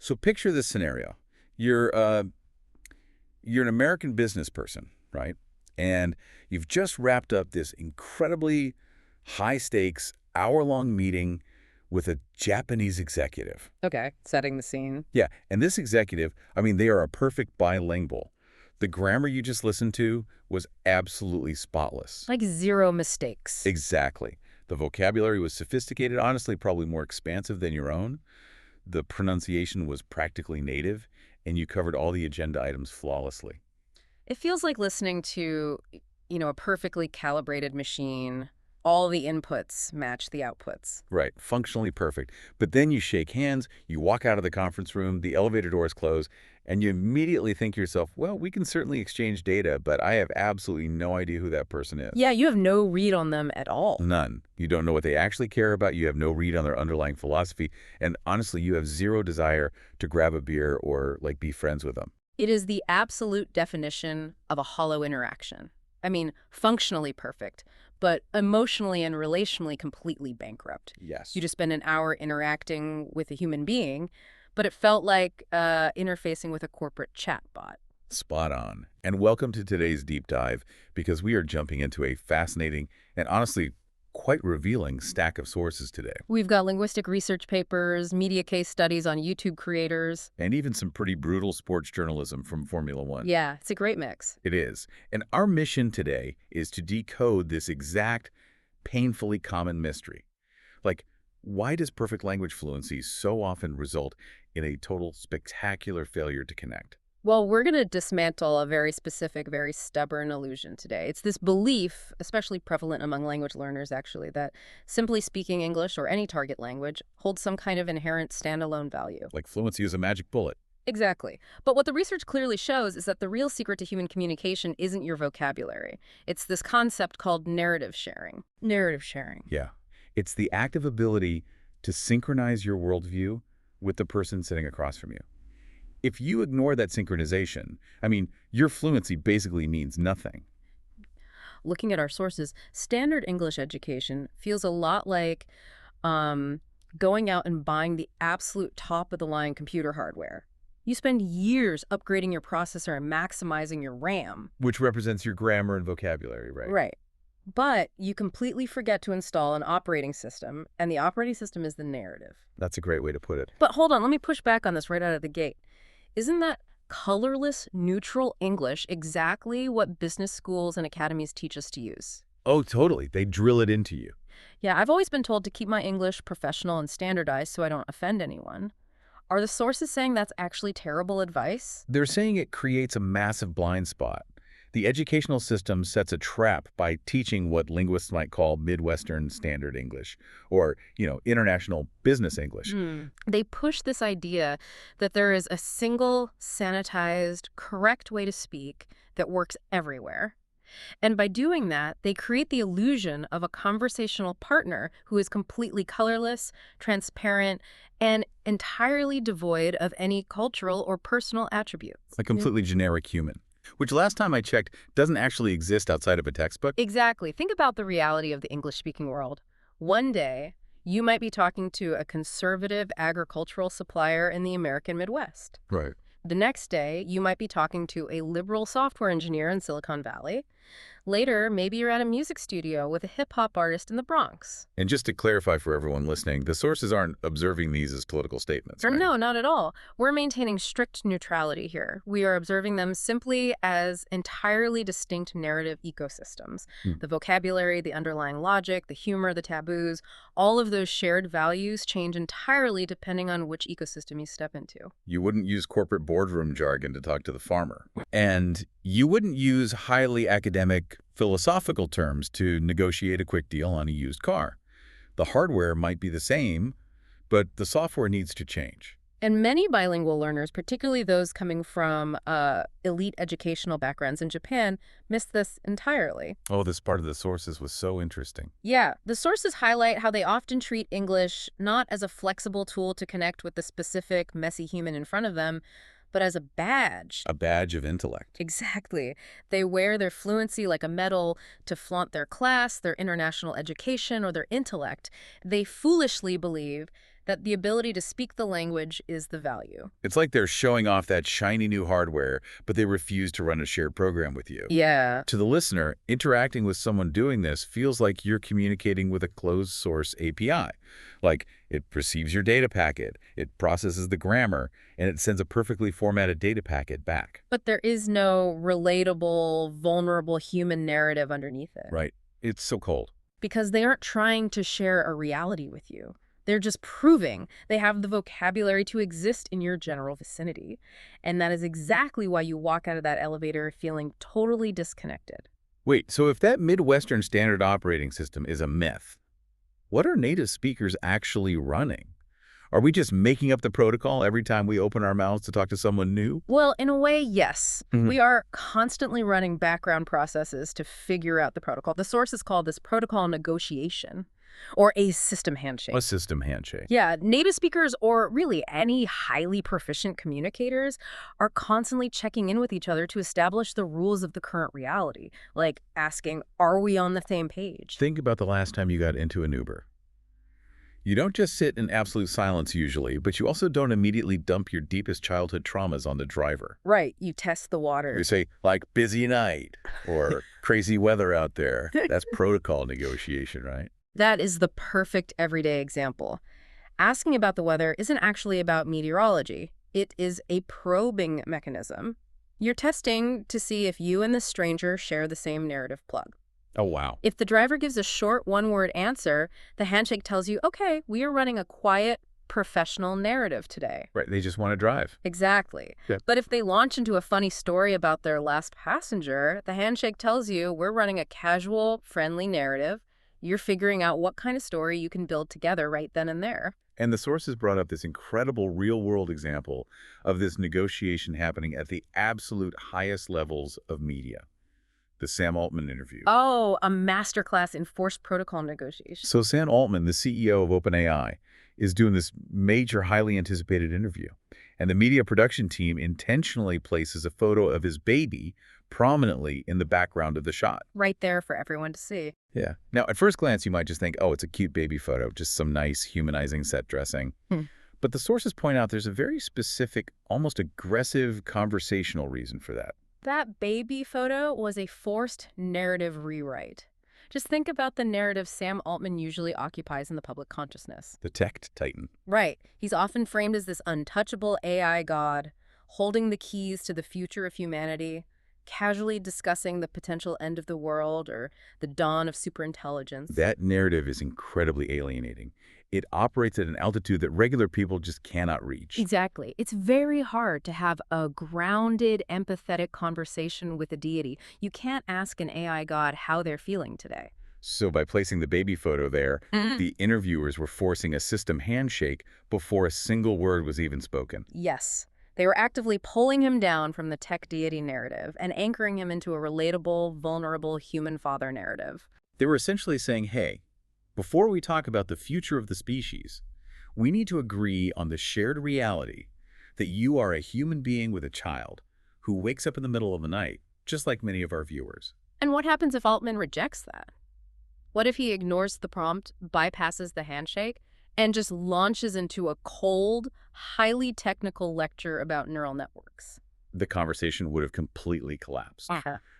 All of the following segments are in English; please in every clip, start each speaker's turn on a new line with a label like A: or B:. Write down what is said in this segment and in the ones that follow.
A: So picture this scenario. You're an American business person, right? And you've just wrapped up this incredibly high-stakes, hour-long meeting with a Japanese executive.
B: Okay, setting the scene.
A: Yeah, and this executive, I mean, they are a perfect bilingual. The grammar you just listened to was absolutely spotless.
B: Like zero mistakes.
A: Exactly. The vocabulary was sophisticated, honestly, probably more expansive than your own. The pronunciation was practically native, and you covered all the agenda items flawlessly.
B: It feels like listening to, a perfectly calibrated machine. All the inputs match the outputs.
A: Right, functionally perfect. But then you shake hands, you walk out of the conference room, the elevator doors close, and you immediately think to yourself, well, we can certainly exchange data, but I have absolutely no idea who that person is.
B: Yeah, you have no read on them at all.
A: None. You don't know what they actually care about. You have no read on their underlying philosophy. And honestly, you have zero desire to grab a beer or, like, be friends with them.
B: It is the absolute definition of a hollow interaction. I mean, functionally perfect, but emotionally and relationally completely bankrupt.
A: Yes.
B: You just spend an hour interacting with a human being, but it felt like interfacing with a corporate chatbot.
A: Spot on. And welcome to today's deep dive, because we are jumping into a fascinating and honestly quite revealing stack of sources today.
B: We've got linguistic research papers, media case studies on YouTube creators.
A: And even some pretty brutal sports journalism from Formula One.
B: Yeah, it's a great mix.
A: It is. And our mission today is to decode this exact, painfully common mystery. Like, why does perfect language fluency so often result in a total spectacular failure to connect?
B: Well, we're going to dismantle a very specific, very stubborn illusion today. It's this belief, especially prevalent among language learners, actually, that simply speaking English or any target language holds some kind of inherent standalone value.
A: Like fluency is a magic bullet.
B: Exactly. But what the research clearly shows is that the real secret to human communication isn't your vocabulary. It's this concept called narrative sharing. Narrative sharing.
A: Yeah. It's the active ability to synchronize your worldview with the person sitting across from you. If you ignore that synchronization, I mean, your fluency basically means nothing.
B: Looking at our sources, standard English education feels a lot like going out and buying the absolute top-of-the-line computer hardware. You spend years upgrading your processor and maximizing your RAM.
A: Which represents your grammar and vocabulary, right?
B: Right. But you completely forget to install an operating system, and the operating system is the narrative.
A: That's a great way to put it.
B: But hold on, let me push back on this right out of the gate. Isn't that colorless, neutral English exactly what business schools and academies teach us to use?
A: Oh, totally. They drill it into you.
B: Yeah, I've always been told to keep my English professional and standardized so I don't offend anyone. Are the sources saying that's actually terrible advice?
A: They're saying it creates a massive blind spot. The educational system sets a trap by teaching what linguists might call Midwestern Standard English, or, international business English.
B: They push this idea that there is a single, sanitized, correct way to speak that works everywhere. And by doing that, they create the illusion of a conversational partner who is completely colorless, transparent, and entirely devoid of any cultural or personal attributes.
A: A completely generic human. Which last time I checked doesn't actually exist outside of a textbook.
B: Exactly. Think about the reality of the English-speaking world. One day, you might be talking to a conservative agricultural supplier in the American Midwest.
A: Right.
B: The next day, you might be talking to a liberal software engineer in Silicon Valley. Later, maybe you're at a music studio with a hip-hop artist in the Bronx.
A: And just to clarify for everyone listening, the sources aren't observing these as political statements, right?
B: No, not at all. We're maintaining strict neutrality here. We are observing them simply as entirely distinct narrative ecosystems. The vocabulary, the underlying logic, the humor, the taboos, all of those shared values change entirely depending on which ecosystem you step into.
A: You wouldn't use corporate boardroom jargon to talk to the farmer. And you wouldn't use highly academic philosophical terms to negotiate a quick deal on a used car. The hardware might be the same, but the software needs to change.
B: And many bilingual learners, particularly those coming from elite educational backgrounds in Japan, miss this entirely.
A: Oh, this part of the sources was so interesting.
B: Yeah, the sources highlight how they often treat English not as a flexible tool to connect with the specific, messy human in front of them, but as a badge.
A: A badge of intellect.
B: Exactly. They wear their fluency like a medal to flaunt their class, their international education, or their intellect. They foolishly believe that the ability to speak the language is the value.
A: It's like they're showing off that shiny new hardware, but they refuse to run a shared program with you.
B: Yeah.
A: To the listener, interacting with someone doing this feels like you're communicating with a closed-source API. Like, it perceives your data packet, it processes the grammar, and it sends a perfectly formatted data packet back.
B: But there is no relatable, vulnerable human narrative underneath it.
A: Right. It's so cold.
B: Because they aren't trying to share a reality with you. They're just proving they have the vocabulary to exist in your general vicinity. And that is exactly why you walk out of that elevator feeling totally disconnected.
A: Wait, so if that Midwestern Standard Operating System is a myth, what are native speakers actually running? Are we just making up the protocol every time we open our mouths to talk to someone new?
B: Well, in a way, yes.
A: Mhm.
B: We are constantly running background processes to figure out the protocol. The sources call this protocol negotiation or a system handshake.
A: A system handshake.
B: Yeah, native speakers or really any highly proficient communicators are constantly checking in with each other to establish the rules of the current reality, like asking, are we on the same page?
A: Think about the last time you got into an Uber. You don't just sit in absolute silence usually, but you also don't immediately dump your deepest childhood traumas on the driver.
B: Right, you test the
A: You
B: waters.
A: say, like, busy night or crazy weather out there. That's protocol negotiation, right?
B: That is the perfect everyday example. Asking about the weather isn't actually about meteorology. It is a probing mechanism. You're testing to see if you and the stranger share the same narrative plug.
A: Oh, wow.
B: If the driver gives a short one-word answer, the handshake tells you, okay, we are running a quiet, professional narrative today.
A: Right, they just want to drive.
B: Exactly.
A: Yeah.
B: But if they launch into a funny story about their last passenger, the handshake tells you we're running a casual, friendly narrative. You're figuring out what kind of story you can build together right then and there.
A: And the sources brought up this incredible real-world example of this negotiation happening at the absolute highest levels of media. The Sam Altman interview.
B: Oh, a masterclass in forced protocol negotiation.
A: So Sam Altman, the CEO of OpenAI, is doing this major, highly anticipated interview. And the media production team intentionally places a photo of his baby prominently in the background of the shot.
B: Right there for everyone to see.
A: Yeah. Now, at first glance, you might just think, oh, it's a cute baby photo, just some nice humanizing set dressing. But the sources point out there's a very specific, almost aggressive conversational reason for that.
B: That baby photo was a forced narrative rewrite. Just think about the narrative Sam Altman usually occupies in the public consciousness.
A: The tech titan.
B: Right. He's often framed as this untouchable AI god, holding the keys to the future of humanity, casually discussing the potential end of the world or the dawn of superintelligence.
A: That narrative is incredibly alienating. It operates at an altitude that regular people just cannot reach.
B: Exactly. It's very hard to have a grounded, empathetic conversation with a deity. You can't ask an AI god how they're feeling today.
A: So by placing the baby photo there, the interviewers were forcing a system handshake before a single word was even spoken.
B: Yes. They were actively pulling him down from the tech deity narrative and anchoring him into a relatable, vulnerable human father narrative.
A: They were essentially saying, hey, before we talk about the future of the species, we need to agree on the shared reality that you are a human being with a child who wakes up in the middle of the night, just like many of our viewers.
B: And what happens if Altman rejects that? What if he ignores the prompt, bypasses the handshake, and just launches into a cold, highly technical lecture about neural networks?
A: The conversation would have completely collapsed.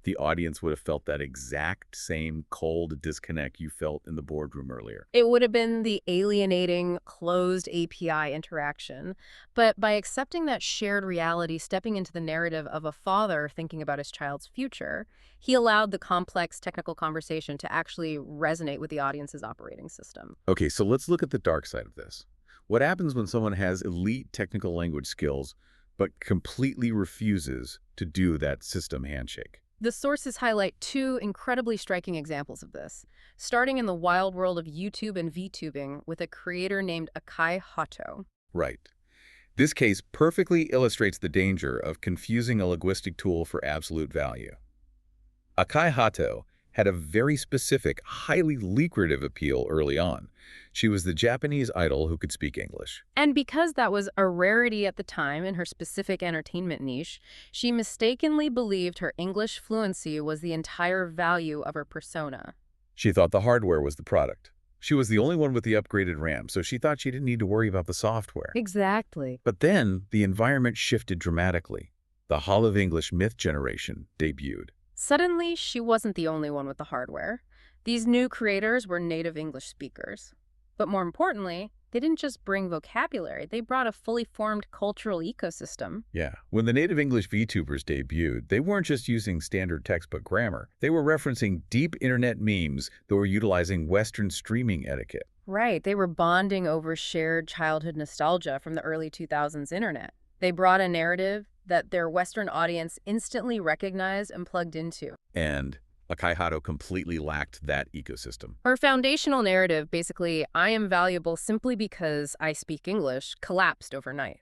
A: The audience would have felt that exact same cold disconnect you felt in the boardroom earlier.
B: It would have been the alienating, closed API interaction. But by accepting that shared reality, stepping into the narrative of a father thinking about his child's future, he allowed the complex technical conversation to actually resonate with the audience's operating system.
A: Okay, so let's look at the dark side of this. What happens when someone has elite technical language skills but completely refuses to do that system handshake?
B: The sources highlight two incredibly striking examples of this, starting in the wild world of YouTube and VTubing with a creator named Akai Hato.
A: Right. This case perfectly illustrates the danger of confusing a linguistic tool for absolute value. Akai Hato had a very specific, highly lucrative appeal early on. She was the Japanese idol who could speak English.
B: And because that was a rarity at the time in her specific entertainment niche, she mistakenly believed her English fluency was the entire value of her persona.
A: She thought the hardware was the product. She was the only one with the upgraded RAM, so she thought she didn't need to worry about the software.
B: Exactly.
A: But then the environment shifted dramatically. The Hall of English Myth generation debuted.
B: Suddenly, she wasn't the only one with the hardware. These new creators were native English speakers. But more importantly, they didn't just bring vocabulary, they brought a fully formed cultural ecosystem.
A: Yeah, when the native English VTubers debuted, they weren't just using standard textbook grammar. They were referencing deep internet memes that were utilizing Western streaming etiquette.
B: Right, they were bonding over shared childhood nostalgia from the early 2000s internet. They brought a narrative that their Western audience instantly recognized and plugged into.
A: And Akai Hato completely lacked that ecosystem.
B: Her foundational narrative, basically, I am valuable simply because I speak English, collapsed overnight.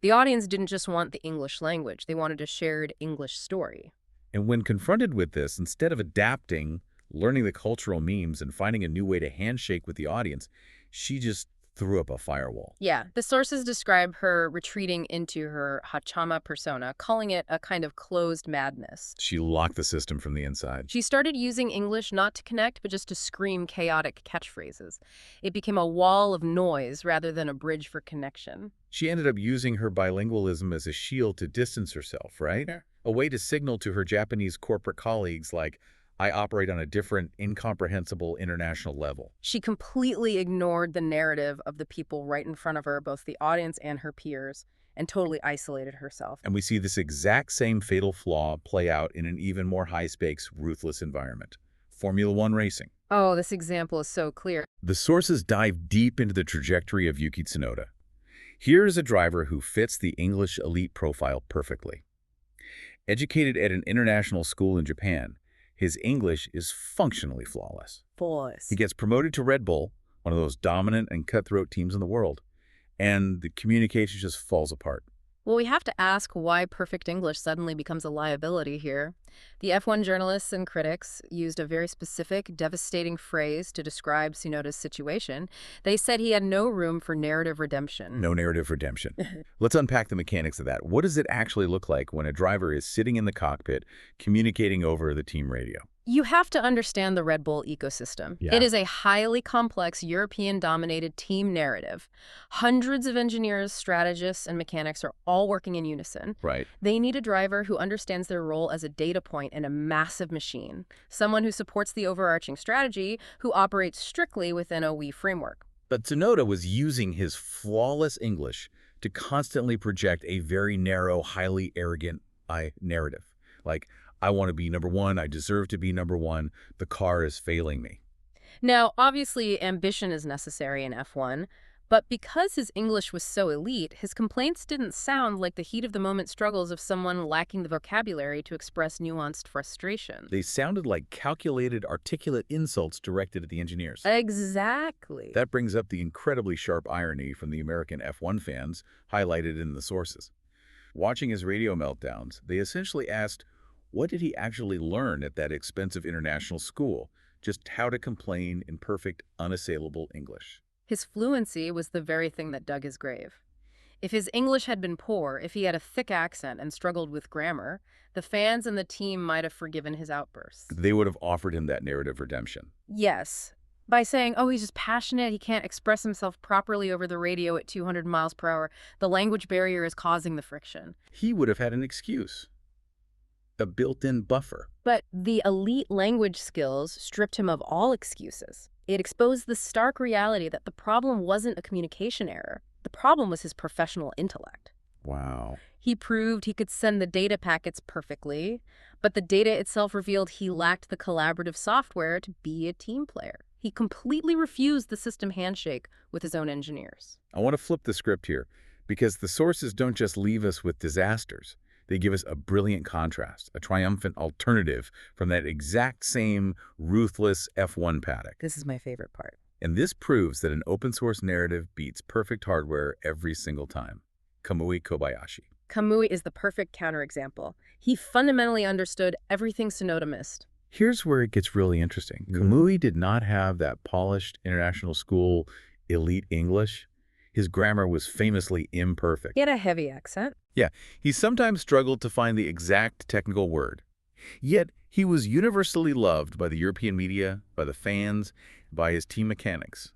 B: The audience didn't just want the English language, they wanted a shared English story.
A: And when confronted with this, instead of adapting, learning the cultural memes, and finding a new way to handshake with the audience, she just threw up a firewall.
B: Yeah, the sources describe her retreating into her Hachama persona, calling it a kind of closed madness.
A: She locked the system from the inside.
B: She started using English not to connect, but just to scream chaotic catchphrases. It became a wall of noise rather than a bridge for connection.
A: She ended up using her bilingualism as a shield to distance herself, right?
B: Yeah.
A: A way to signal to her Japanese corporate colleagues like, I operate on a different, incomprehensible international level.
B: She completely ignored the narrative of the people right in front of her, both the audience and her peers, and totally isolated herself.
A: And we see this exact same fatal flaw play out in an even more high-stakes, ruthless environment. Formula One racing.
B: Oh, this example is so clear.
A: The sources dive deep into the trajectory of Yuki Tsunoda. Here is a driver who fits the English elite profile perfectly. Educated at an international school in Japan, his English is functionally flawless. He gets promoted to Red Bull, one of those dominant and cutthroat teams in the world, and the communication just falls apart.
B: Well, we have to ask why perfect English suddenly becomes a liability here. The F1 journalists and critics used a very specific, devastating phrase to describe Tsunoda's situation. They said he had no room for narrative redemption.
A: No narrative redemption. Let's unpack the mechanics of that. What does it actually look like when a driver is sitting in the cockpit communicating over the team radio?
B: You have to understand the Red Bull ecosystem.
A: Yeah.
B: It is a highly complex European-dominated team narrative. Hundreds of engineers, strategists, and mechanics are all working in unison.
A: Right.
B: They need a driver who understands their role as a data point in a massive machine, someone who supports the overarching strategy, who operates strictly within a WE framework.
A: But Tsunoda was using his flawless English to constantly project a very narrow, highly arrogant narrative. Like, I want to be number one, I deserve to be number one, the car is failing me.
B: Now, obviously, ambition is necessary in F1, but because his English was so elite, his complaints didn't sound like the heat-of-the-moment struggles of someone lacking the vocabulary to express nuanced frustration.
A: They sounded like calculated, articulate insults directed at the engineers.
B: Exactly.
A: That brings up the incredibly sharp irony from the American F1 fans highlighted in the sources. Watching his radio meltdowns, they essentially asked, what did he actually learn at that expensive international school? Just how to complain in perfect, unassailable English.
B: His fluency was the very thing that dug his grave. If his English had been poor, if he had a thick accent and struggled with grammar, the fans and the team might have forgiven his outbursts.
A: They would have offered him that narrative redemption.
B: Yes. By saying, oh, he's just passionate, he can't express himself properly over the radio at 200 miles per hour, the language barrier is causing the friction.
A: He would have had an excuse. A built-in buffer.
B: But the elite language skills stripped him of all excuses. It exposed the stark reality that the problem wasn't a communication error. The problem was his professional intellect.
A: Wow.
B: He proved he could send the data packets perfectly, but the data itself revealed he lacked the collaborative software to be a team player. He completely refused the system handshake with his own engineers.
A: I want to flip the script here, because the sources don't just leave us with disasters. They give us a brilliant contrast, a triumphant alternative from that exact same ruthless F1 paddock.
B: This is my favorite part.
A: And this proves that an open-source narrative beats perfect hardware every single time. Kamui Kobayashi.
B: Kamui is the perfect counterexample. He fundamentally understood everything Tsunoda missed.
A: Here's where it gets really interesting. Kamui did not have that polished international school elite English. His grammar was famously imperfect.
B: He had a heavy accent.
A: Yeah, he sometimes struggled to find the exact technical word. Yet, he was universally loved by the European media, by the fans. by his team mechanics.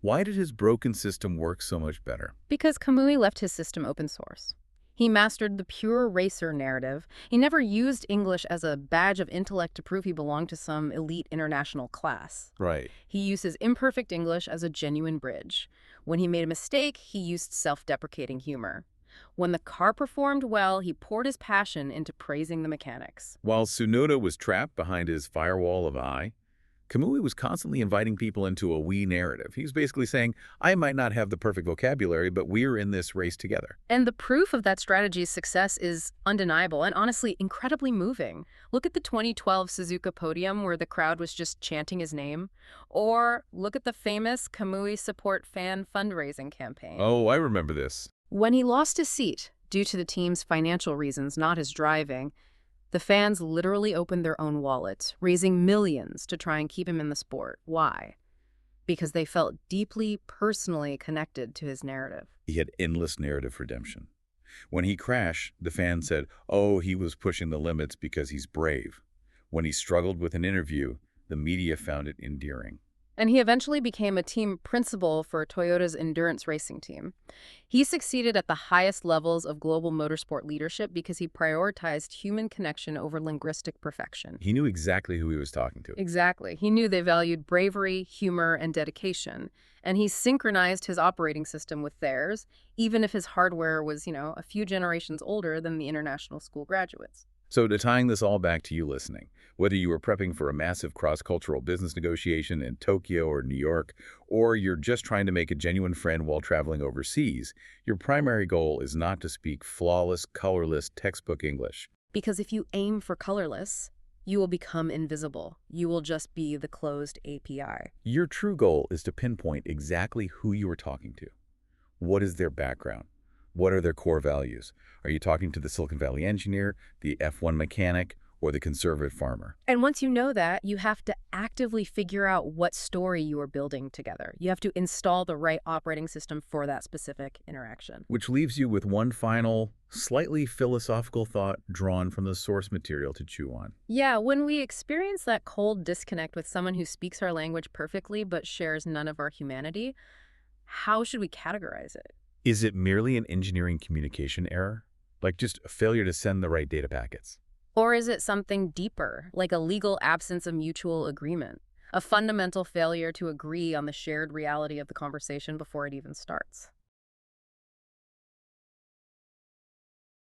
A: Why did his broken system work so much better?
B: Because Kamui left his system open source. He mastered the pure racer narrative. He never used English as a badge of intellect to prove he belonged to some elite international class.
A: Right.
B: He used his imperfect English as a genuine bridge. When he made a mistake, he used self-deprecating humor. When the car performed well, he poured his passion into praising the mechanics.
A: While Tsunoda was trapped behind his firewall of I, Kamui was constantly inviting people into a we narrative. He was basically saying, I might not have the perfect vocabulary, but we're in this race together.
B: And the proof of that strategy's success is undeniable and honestly incredibly moving. Look at the 2012 Suzuka podium where the crowd was just chanting his name. Or look at the famous Kamui Support Fan fundraising campaign.
A: Oh, I remember this.
B: When he lost his seat, due to the team's financial reasons, not his driving, the fans literally opened their own wallets, raising millions to try and keep him in the sport. Why? Because they felt deeply, personally connected to his narrative.
A: He had endless narrative redemption. When he crashed, the fans said, oh, he was pushing the limits because he's brave. When he struggled with an interview, the media found it endearing.
B: And he eventually became a team principal for Toyota's endurance racing team. He succeeded at the highest levels of global motorsport leadership because he prioritized human connection over linguistic perfection.
A: He knew exactly who he was talking to.
B: Exactly. He knew they valued bravery, humor, and dedication. And he synchronized his operating system with theirs, even if his hardware was, a few generations older than the international school graduates.
A: So tying this all back to you listening, whether you were prepping for a massive cross-cultural business negotiation in Tokyo or New York, or you're just trying to make a genuine friend while traveling overseas, your primary goal is not to speak flawless, colorless textbook English.
B: Because if you aim for colorless, you will become invisible. You will just be the closed API.
A: Your true goal is to pinpoint exactly who you are talking to. What is their background? What are their core values? Are you talking to the Silicon Valley engineer, the F1 mechanic, or the conservative farmer?
B: And once you know that, you have to actively figure out what story you are building together. You have to install the right operating system for that specific interaction.
A: Which leaves you with one final, slightly philosophical thought drawn from the source material to chew on.
B: Yeah, when we experience that cold disconnect with someone who speaks our language perfectly but shares none of our humanity, how should we categorize it?
A: Is it merely an engineering communication error? Like just a failure to send the right data packets?
B: Or is it something deeper, like a legal absence of mutual agreement? A fundamental failure to agree on the shared reality of the conversation before it even starts?